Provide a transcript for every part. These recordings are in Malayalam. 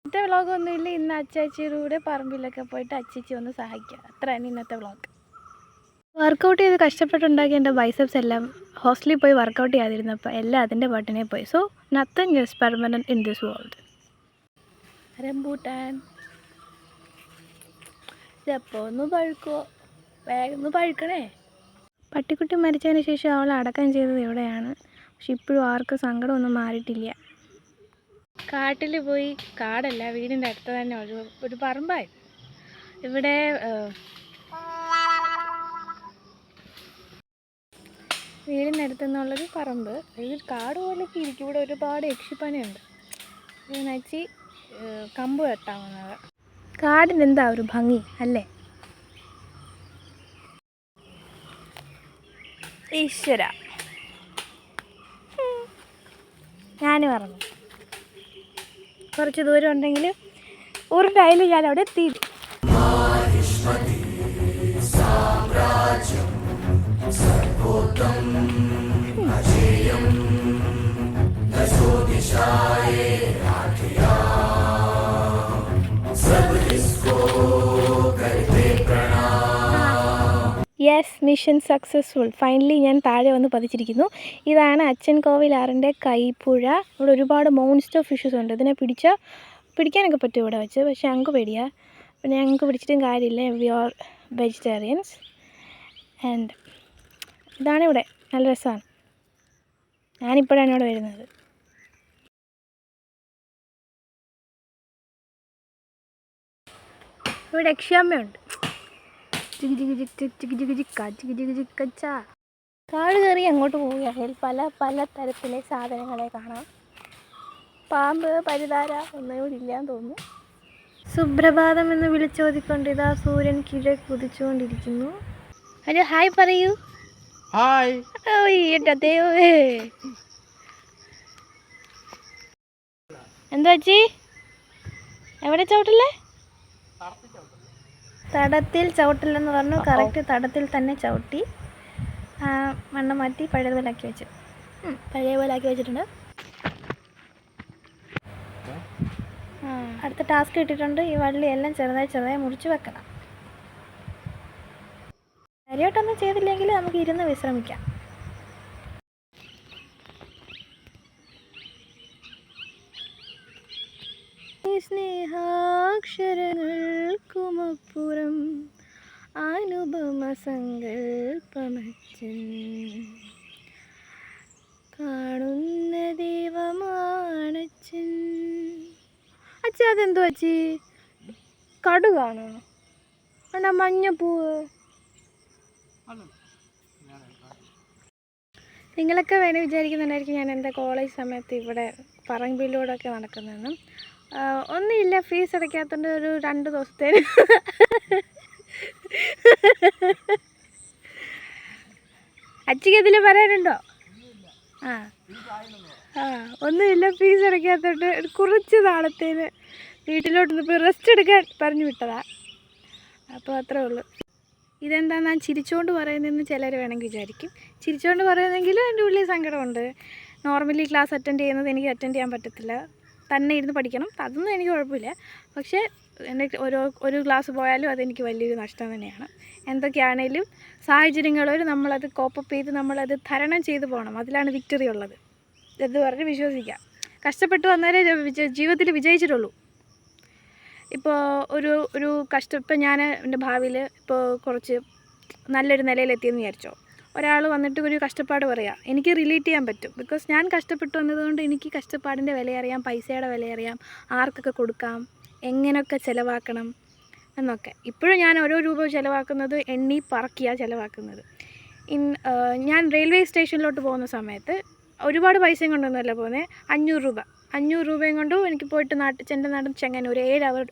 ഇന്നത്തെ വ്ളോഗൊന്നുമില്ല. ഇന്ന് അച്ചാച്ചിയുടെ കൂടെ പറമ്പിലൊക്കെ പോയിട്ട് അച്ചാച്ചി ഒന്ന് സഹായിക്കുക. അത്രയാണ് ഇന്നത്തെ വ്ളോഗ്. വർക്കൗട്ട് ചെയ്ത് കഷ്ടപ്പെട്ടുണ്ടാക്കിയ എൻ്റെ ബൈസെപ്സ് എല്ലാം ഹോസ്റ്റലിൽ പോയി വർക്കൗട്ട് ചെയ്യാതിരുന്നപ്പോൾ എല്ലാം അതിൻ്റെ പാട്ടിനെ പോയി. So nothing is permanent in this world. Rambutan ഇതെപ്പോൾ ഒന്ന് പഴുക്കുമോ? വേഗം പഴുക്കണേ. പട്ടിക്കുട്ടി മരിച്ചതിന് ശേഷം അവൾ അടക്കം ചെയ്തത് എവിടെയാണ്. പക്ഷെ ഇപ്പോഴും ആർക്കും സങ്കടമൊന്നും മാറിയിട്ടില്ല. കാട്ടിൽ പോയി, കാടല്ല വീടിൻ്റെ അടുത്ത് തന്നെ ഒരു പറമ്പായി. ഇവിടെ വീടിൻ്റെ അടുത്തുനിന്നുള്ളൊരു പറമ്പ്. ഇത് കാട് പോലൊക്കെ ഇരിക്കും. ഇവിടെ ഒരുപാട് യക്ഷിപ്പനയുണ്ട്. നച്ചി കമ്പ് വെട്ടാവുന്നത്. കാടിനെന്താ ഒരു ഭംഗി അല്ലേ? ഈശ്വര, ഞാൻ പറഞ്ഞു കുറച്ച് ദൂരം ഉണ്ടെങ്കിൽ ഒരു ടൈല് ഞാൻ അവിടെ എത്തി. Yes, mission successful. ഫൈനലി ഞാൻ താഴെ വന്ന് പതിച്ചിരിക്കുന്നു. ഇതാണ് അച്ഛൻ കോവിലാറിൻ്റെ കൈപ്പുഴ. ഇവിടെ ഒരുപാട് മോൺസ്റ്റർ ഫിഷസ് ഉണ്ട്. ഇതിനെ പിടിക്കാനൊക്കെ പറ്റും ഇവിടെ വെച്ച്. പക്ഷേ ഞങ്ങൾക്ക് പേടിയാ. പിന്നെ ഞങ്ങൾക്ക് പിടിച്ചിട്ടും കാര്യമില്ല. V R vegetarians. ആൻഡ് ഇതാണ് ഇവിടെ. നല്ല രസമാണ്. ഞാനിപ്പോഴാണ് ഇവിടെ വരുന്നത്. ഇവിടെ യക്ഷിയമ്മയുണ്ട്. കാട് കയറി അങ്ങോട്ട് പോവുകയാണെങ്കിൽ പല തരത്തിലെ സാധനങ്ങളെ കാണാം. പാമ്പ്, പരിതാര ഒന്നും കൂടി ഇല്ലാന്ന് തോന്നുന്നു. സുപ്രഭാതം എന്ന് വിളിച്ചോതിക്കൊണ്ട് ഇതാ സൂര്യൻ കീഴെ കുതിച്ചുകൊണ്ടിരിക്കുന്നു. ഹലോ, ഹായ് പറയൂ. ഹായ്. എൻ്റെ ദൈവമേ, എന്താ ചേച്ചി എവിടെ ചവിട്ടല്ലേ? തടത്തിൽ ചവിട്ടില്ലെന്ന് പറഞ്ഞു. കറക്റ്റ് തടത്തിൽ തന്നെ ചവിട്ടി. മണ്ണ് മാറ്റി പഴയപോലെ ആക്കി വെച്ചിട്ടുണ്ട്. അടുത്ത ടാസ്ക് ഇട്ടിട്ടുണ്ട്. ഈ വള്ളി എല്ലാം ചെറുതായി മുറിച്ച് വെക്കണം. കാര്യമായിട്ടൊന്നും ചെയ്തില്ലെങ്കിൽ നമുക്ക് ഇരുന്ന് വിശ്രമിക്കാം. സ്നേഹാക്ഷരങ്ങൾക്കുമപ്പുറം അനുപമ സങ്കൽപ്പമച്ചൻ കാണുന്ന ദൈവമാണച്ചൻ. അച്ഛ, അതെന്തോ അച്ചി? കടുകാണോ? എന്നാ മഞ്ഞപ്പൂവ്? നിങ്ങളൊക്കെ വേണേൽ വിചാരിക്കുന്നുണ്ടായിരിക്കും ഞാൻ എൻ്റെ കോളേജ് സമയത്ത് ഇവിടെ പറമ്പിലൂടെയൊക്കെ നടക്കുന്നതെന്നും. ഒന്നുമില്ല, ഫീസ് അടയ്ക്കാത്തതുകൊണ്ട് ഒരു 2 ദിവസത്തേന് അച്ചിക്ക് ഇതിൽ പറയാനുണ്ടോ? ഒന്നുമില്ല, ഫീസ് അടയ്ക്കാത്തതുകൊണ്ട് കുറച്ച് നാളത്തേന് വീട്ടിലോട്ട് പോയി റെസ്റ്റ് എടുക്കാൻ പറഞ്ഞു വിട്ടതാ. അപ്പോൾ അത്രേ ഉള്ളൂ. ഇതെന്താ ഞാൻ ചിരിച്ചുകൊണ്ട് പറയുന്നതെന്ന് ചിലർ വേണമെങ്കിൽ വിചാരിക്കും. ചിരിച്ചുകൊണ്ട് പറയുന്നെങ്കിലും എൻ്റെ ഉള്ളിൽ സങ്കടമുണ്ട്. നോർമലി ക്ലാസ് അറ്റൻഡ് ചെയ്യുന്നത് എനിക്ക് അറ്റൻഡ് ചെയ്യാൻ പറ്റത്തില്ല. തന്നെ ഇരുന്ന് പഠിക്കണം, അതൊന്നും എനിക്ക് കുഴപ്പമില്ല. പക്ഷേ എൻ്റെ ഒരു ക്ലാസ് പോയാലും അതെനിക്ക് വലിയൊരു നഷ്ടം തന്നെയാണ്. എന്തൊക്കെയാണേലും സാഹചര്യങ്ങളൊരു നമ്മളത് കോപ്പപ്പ് ചെയ്ത് നമ്മളത് തരണം ചെയ്ത് പോകണം. അതിലാണ് വിക്ടറി ഉള്ളത് എന്ന് പറഞ്ഞ് വിശ്വസിക്കാം. കഷ്ടപ്പെട്ട് വന്നാലേ ജീവിതത്തിൽ വിജയിച്ചിട്ടുള്ളൂ. ഇപ്പോൾ ഇപ്പം ഞാൻ എൻ്റെ ഭാവിയിൽ ഇപ്പോൾ കുറച്ച് നല്ലൊരു നിലയിലെത്തിയെന്ന് വിചാരിച്ചോ. ഒരാൾ വന്നിട്ട് ഒരു കഷ്ടപ്പാട് പറയുക, എനിക്ക് റിലേറ്റ് ചെയ്യാൻ പറ്റും. ബിക്കോസ് ഞാൻ കഷ്ടപ്പെട്ട് വന്നതുകൊണ്ട് എനിക്ക് കഷ്ടപ്പാടിൻ്റെ വിലയറിയാം, പൈസയുടെ വിലയറിയാം, ആർക്കൊക്കെ കൊടുക്കാം, എങ്ങനെയൊക്കെ ചിലവാക്കണം എന്നൊക്കെ. ഇപ്പോഴും ഞാൻ ഓരോ രൂപ ചിലവാക്കുന്നത് എണ്ണി പറക്കിയാണ് ചിലവാക്കുന്നത്. ഞാൻ റെയിൽവേ സ്റ്റേഷനിലോട്ട് പോകുന്ന സമയത്ത് ഒരുപാട് പൈസയും കൊണ്ടൊന്നുമല്ല പോകുന്നത്. 500 രൂപയും കൊണ്ടും എനിക്ക് പോയിട്ട് എൻ്റെ നാട്ടിൽ ചെങ്ങന്നൂർ 7 അവർ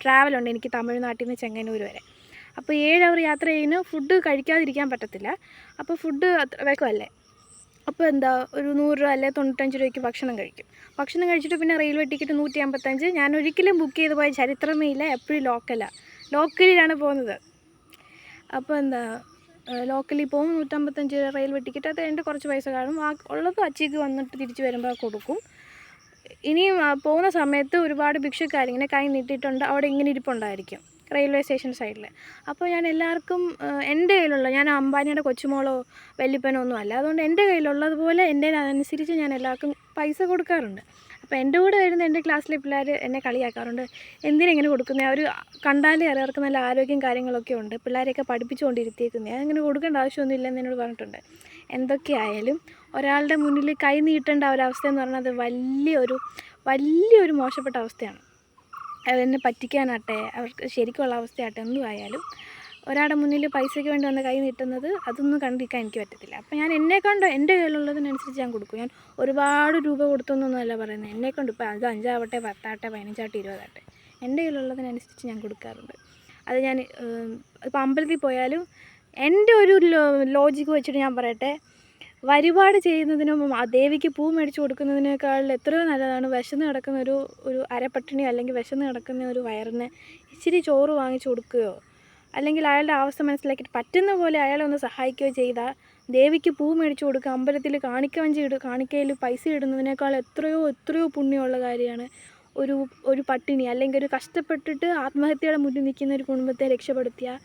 ട്രാവലുണ്ട് എനിക്ക് തമിഴ്നാട്ടിൽ നിന്ന് ചെങ്ങന്നൂർ വരെ. അപ്പോൾ 7 അവർ യാത്ര ചെയ്യുന്ന ഫുഡ് കഴിക്കാതിരിക്കാൻ പറ്റത്തില്ല. അപ്പോൾ ഫുഡ് വെക്കുമല്ലേ, അപ്പോൾ എന്താ ഒരു 100 രൂപ അല്ലെ 95 രൂപയ്ക്ക് ഭക്ഷണം കഴിക്കും. ഭക്ഷണം കഴിച്ചിട്ട് പിന്നെ റെയിൽവേ ടിക്കറ്റ് 155. ഞാൻ ഒരിക്കലും ബുക്ക് ചെയ്ത് പോയ ചരിത്രമേ ഇല്ല. എപ്പോഴും ലോക്കലിലാണ് പോകുന്നത്. അപ്പോൾ എന്താ ലോക്കലിൽ പോകും, 155 റെയിൽവേ ടിക്കറ്റ്. അത് എൻ്റെ കുറച്ച് പൈസ കാണും. ഉള്ളത് അച്ചിക്ക് വന്നിട്ട് തിരിച്ച് വരുമ്പോൾ കൊടുക്കും. ഇനിയും പോകുന്ന സമയത്ത് ഒരുപാട് ഭിക്ഷക്കാരിങ്ങനെ കൈ നീട്ടിയിട്ടുണ്ട്, അവിടെ ഇങ്ങനെ ഇരിപ്പുണ്ടായിരിക്കും റെയിൽവേ സ്റ്റേഷൻ സൈഡിൽ. അപ്പോൾ ഞാൻ എല്ലാവർക്കും എൻ്റെ കയ്യിലുള്ള, ഞാൻ അംബാനിയുടെ കൊച്ചുമോളോ വല്യപ്പനോ ഒന്നും അല്ല, അതുകൊണ്ട് എൻ്റെ കയ്യിലുള്ളതുപോലെ എൻ്റെ അതനുസരിച്ച് ഞാൻ എല്ലാവർക്കും പൈസ കൊടുക്കാറുണ്ട്. അപ്പോൾ എൻ്റെ കൂടെ വരുന്ന എൻ്റെ ക്ലാസ്സിലെ പിള്ളേർ എന്നെ കളിയാക്കാറുണ്ട്, എന്തിനെങ്ങനെ കൊടുക്കുന്നത്, അവർ കണ്ടാലേ അറിയാർക്ക് നല്ല ആരോഗ്യം കാര്യങ്ങളൊക്കെ ഉണ്ട്, പിള്ളേരെയൊക്കെ പഠിപ്പിച്ചുകൊണ്ടിരുത്തിയേക്കുന്നത്, അങ്ങനെ കൊടുക്കേണ്ട ആവശ്യമൊന്നും ഇല്ലെന്ന് എന്നോട് പറഞ്ഞിട്ടുണ്ട്. എന്തൊക്കെയായാലും ഒരാളുടെ മുന്നിൽ കൈ നീട്ടേണ്ട ഒരവസ്ഥ എന്ന് പറഞ്ഞാൽ അത് വലിയൊരു മോശപ്പെട്ട അവസ്ഥയാണ്. അതെന്നെ പറ്റിക്കാനാട്ടെ, അവർക്ക് ശരിക്കുള്ള അവസ്ഥയാട്ടെ, എന്തുമായാലും ഒരാളുടെ മുന്നിൽ പൈസയ്ക്ക് വേണ്ടി വന്ന് കൈ നീട്ടുന്നത് അതൊന്നും കണ്ടിരിക്കാൻ എനിക്ക് പറ്റത്തില്ല. അപ്പോൾ ഞാൻ എന്നെക്കൊണ്ട് എൻ്റെ കയ്യിലുള്ളതിനനുസരിച്ച് ഞാൻ കൊടുക്കും. ഞാൻ ഒരുപാട് രൂപ കൊടുത്തൊന്നൊന്നുമല്ല പറയുന്നത്, എന്നെക്കൊണ്ട് ഇപ്പോൾ അത് 5 ആവട്ടെ 10 ആവട്ടെ 15 ആവട്ടെ 20 ആവട്ടെ എൻ്റെ കയ്യിലുള്ളതിനനുസരിച്ച് ഞാൻ കൊടുക്കാറുണ്ട്. അത് ഞാൻ ഇപ്പോൾ അമ്പലത്തിൽ പോയാലും എൻ്റെ ഒരു ലോജിക്ക് വെച്ചിട്ട് ഞാൻ പറയട്ടെ, വഴിപാട് ചെയ്യുന്നതിനും ദേവിക്ക് പൂ മേടിച്ച് കൊടുക്കുന്നതിനേക്കാൾ എത്രയോ നല്ലതാണ് വിശന്ന് കിടക്കുന്ന ഒരു അരപ്പട്ടിണിയോ അല്ലെങ്കിൽ വിശന്ന് കിടക്കുന്ന ഒരു വയറിന് ഇച്ചിരി ചോറ് വാങ്ങിച്ചു കൊടുക്കുകയോ അല്ലെങ്കിൽ അയാളുടെ അവസ്ഥ മനസ്സിലാക്കിയിട്ട് പറ്റുന്ന പോലെ അയാളെ ഒന്ന് സഹായിക്കുകയോ ചെയ്താൽ, ദേവിക്ക് പൂ മേടിച്ച് കൊടുക്കുക, അമ്പലത്തിൽ കാണിക്കയിൽ പൈസ ഇടുന്നതിനേക്കാൾ എത്രയോ പുണ്യമുള്ള കാര്യമാണ് ഒരു പട്ടിണി അല്ലെങ്കിൽ ഒരു കഷ്ടപ്പെട്ടിട്ട് ആത്മഹത്യയുടെ മുന്നിൽ നിൽക്കുന്ന ഒരു കുടുംബത്തെ രക്ഷപ്പെടുത്തിയ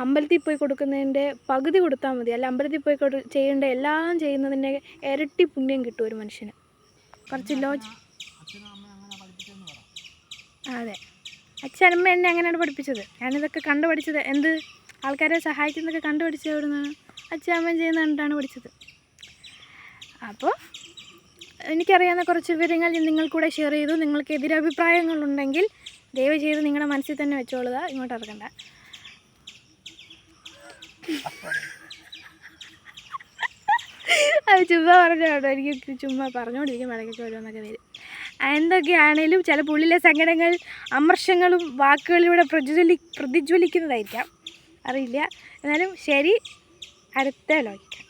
അമ്പലത്തിൽ പോയി കൊടുക്കുന്നതിൻ്റെ പകുതി കൊടുത്താൽ മതി. അല്ല അമ്പലത്തിൽ പോയി ചെയ്യേണ്ട എല്ലാം ചെയ്യുന്നതിൻ്റെ ഇരട്ടി പുണ്യം കിട്ടും ഒരു മനുഷ്യന്. കുറച്ച് അതെ, അച്ഛനമ്മ എന്നെ അങ്ങനെയാണ് പഠിപ്പിച്ചത്. ഞാനിതൊക്കെ കണ്ടുപഠിച്ചത് ആൾക്കാരെ സഹായിക്കുന്നതൊക്കെ കണ്ടുപഠിച്ചത് എവിടെ നിന്നാണ്? അച്ഛനമ്മ ചെയ്യുന്ന കണ്ടാണ് പഠിച്ചത്. അപ്പോൾ എനിക്കറിയാവുന്ന കുറച്ച് വിവരങ്ങൾ ഞാൻ നിങ്ങൾക്കൂടെ ഷെയർ ചെയ്തു. നിങ്ങൾക്ക് എതിരഭിപ്രായങ്ങളുണ്ടെങ്കിൽ ദയവ് ചെയ്ത് നിങ്ങളുടെ മനസ്സിൽ തന്നെ വെച്ചോളുക, ഇങ്ങോട്ട് ഇറക്കണ്ട. അത് ചുമ്മാ പറഞ്ഞോട്ടോ, എനിക്ക് ചുമ്മാ പറഞ്ഞുകൊണ്ടിരിക്കും ഇടയ്ക്കൊക്കെ ഓരോന്നൊക്കെ വരും. എന്തൊക്കെയാണേലും ചില പുള്ളിലെ സങ്കടങ്ങൾ അമർഷങ്ങളും വാക്കുകളിലൂടെ പ്രതിജ്വലിക്കുന്നതായിരിക്കാം, അറിയില്ല. എന്നാലും ശരി, അടുത്ത ലോകിക്കാം.